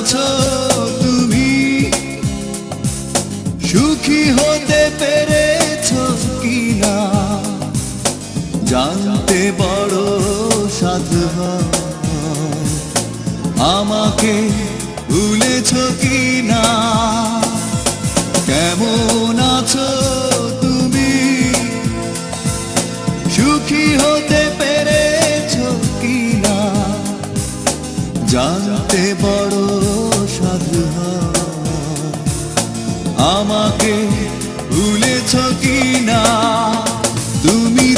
আছো তুমি? সুখী হতে পেরেছো কিনা জানতে বড় সাধু হয়। আমাকে ভুলেছো কিনা? কেমন আছো তুমি? সুখী হতে পেরেছো কিনা জানতে বড় সাধু হয়। আমাকে ভুলেছো কিনা? তুমি